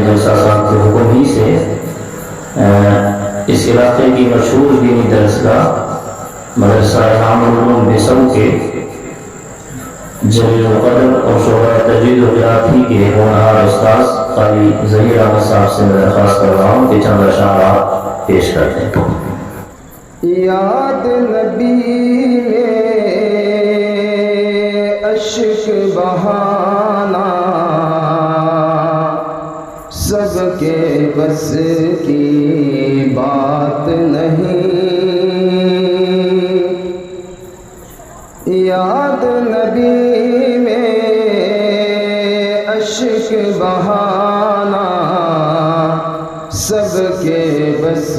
جلسہ صاحب کے حکم ہی سے اس علاقے کی مشہور دینی درسگاہ مدرسہ انعام العلوم بسم کے جلیل القدر اور شعبہ تجوید و قرات ہی کے ہونہار استاذ قاری ظہیر احمد صاحب سے میں درخواست کر رہا ہوں کہ چند اشعار پیش کرتے ہیں۔ یاد نبی میں اشک بہانا سب کے بس کی بات نہیں، یاد نبی میں اشک بہانا سب کے بس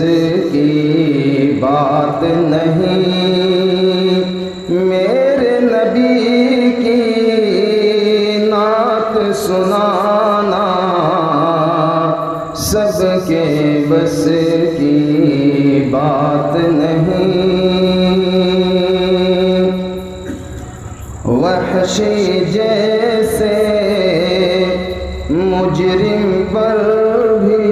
کی بات نہیں، میرے نبی کی نعت سنانا سب کے بس کی بات نہیں، وحشی جیسے مجرم پر بھی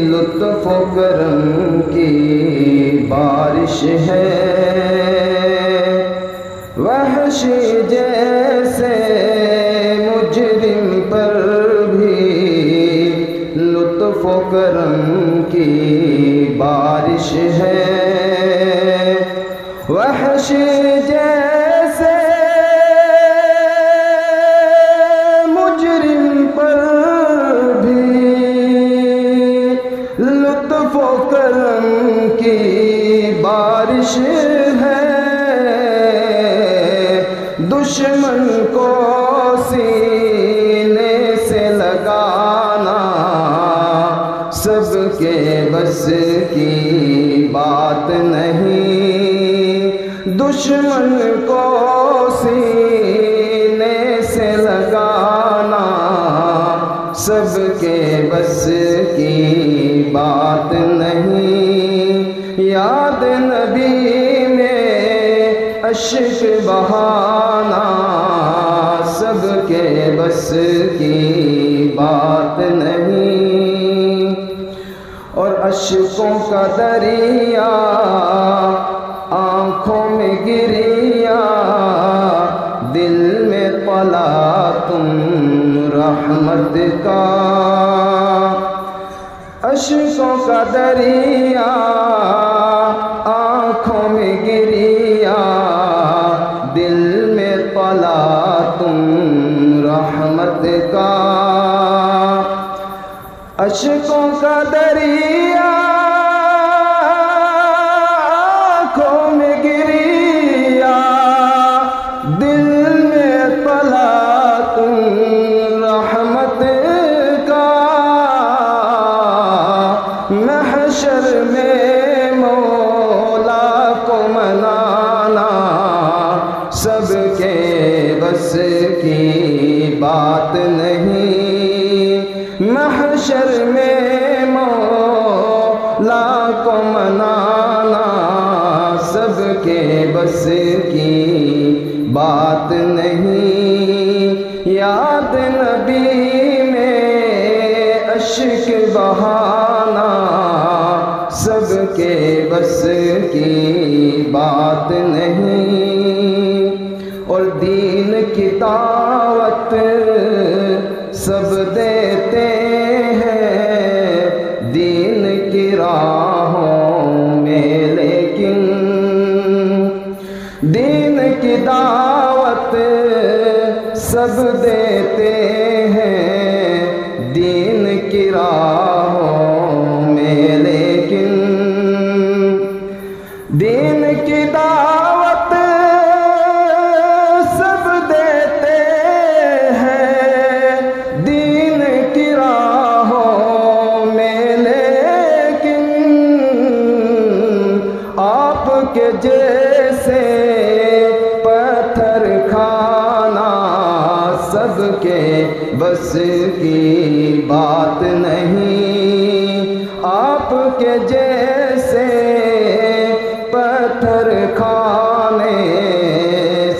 لطف و کرم کی بارش ہے، وحشی جیسے مجرم پر بھی لطف و کرم کی بارش ہے، وحشی جیسے مجرم پر بھی لطف و کرم کی بارش ہے، دشمن کو سینے سے لگانا سب کے بس کی بات نہیں، دشمن کو سینے سے لگانا سب کے بس کی بات نہیں، یاد نبی میں اشک بہانا سب کے بس کی بات نہیں، اور اشکوں کا دریا آنکھوں میں گریا دل میں پلا تم رحمت کا، اشکوں کا دریا آنکھوں میں گریا دل میں پلا تم رحمت کا، اشکوں کا دریا آنکھوں میں گریا دل میں پلا تم رحمت کا، محشر میں مولا کو منانا سب کے بس کی بات نہیں، محشر میں مولا کو منانا سب کے بس کی بات نہیں، یاد نبی میں اشک بہانا سب کے بس کی بات نہیں، اور دین کی دعوت سب دیتے ہیں دین کی راہوں میں، لیکن دین کی دعوت سب دیتے ہیں دین کی راہوں میں، لیکن دین کی دعوت سب دیتے ہیں دین کی راہوں میں، لیکن آپ کے جیسے پتھر کھانا سب کے بس کی بات نہیں، آپ کے جیسے پتھر کھانے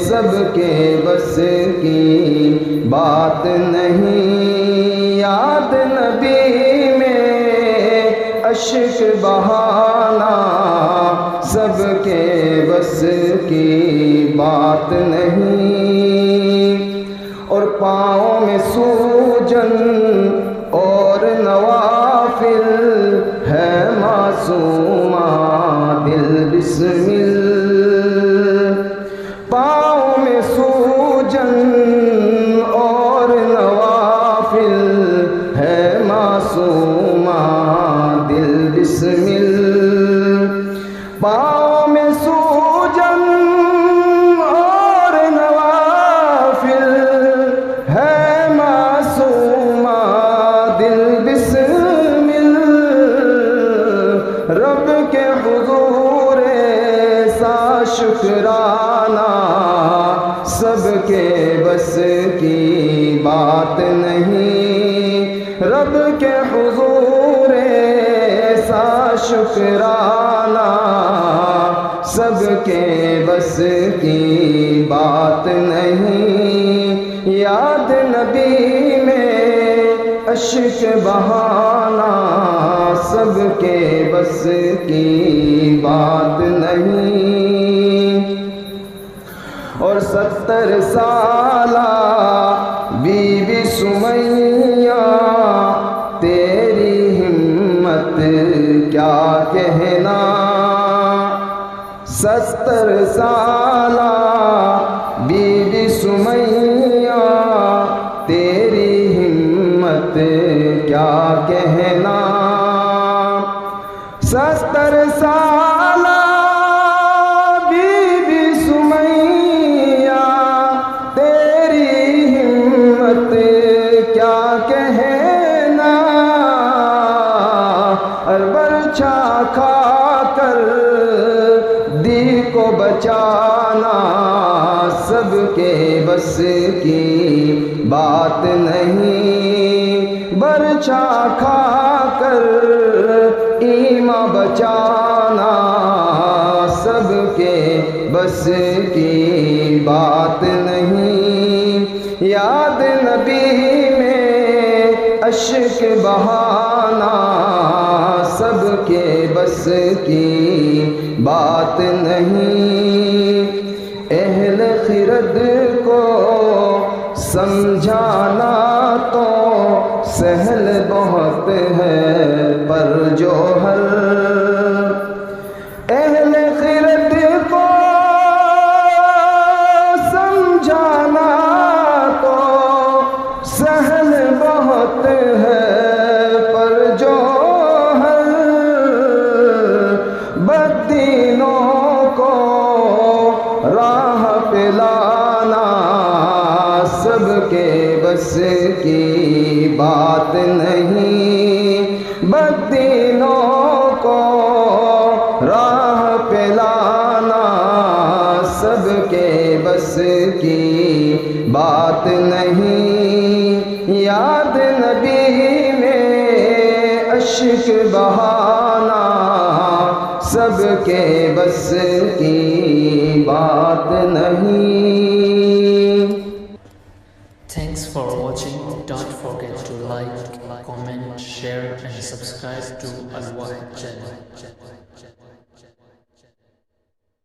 سب کے بس کی بات نہیں، یاد نبی میں اشک بہانا سب کے بس کی بات نہیں، اور پاؤں میں سوجن اور نوافل ہے معصومہ دل بسمل، پاؤں میں سوجن اور نوافل ہے معصومہ دل بسمل، پاؤں میں سوجن اور نوافل ہے معصومہ دل بسمل، رب کے حضور ایسا شکرانہ سب کے بس کی بات نہیں، رب کے حضور ایسا شکرانہ سب کے بس کی بات نہیں، یاد نبی میں اشک بہانا سب کے بس کی بات نہیں، اور 70 سالہ بی بی سمیہ تیری ہمت کیا کہنا، 70 سالہ بی بی سمیہ تیری ہمت کیا کہنا، 70 سالہ بی بی سمیہ تیری ہمت کیا کہنا، برچھا کھا کر دی کو بچانا سب کے بس کی بات نہیں، برچھا کھا کر ایمان بچانا سب کے بس کی بات نہیں، یاد نبی میں اشک بہانا سب کے بس کی بات نہیں، اہل خرد کو سمجھانا تو سہل بہت ہے پر جوہر، اہل خرد کو سمجھانا تو سہل بہت ہے پر جوہر، بدینوں کو راہ پہ لانا سب کے بس کی بات نہیں، بدینوں کو راہ پہ لانا سب کے بس کی بات نہیں، یاد نبی میں اشک بہانا سب کے بس کی بات نہیں۔ Thanks for watching. Don't forget to like, comment, share and subscribe to Al Wahid channel.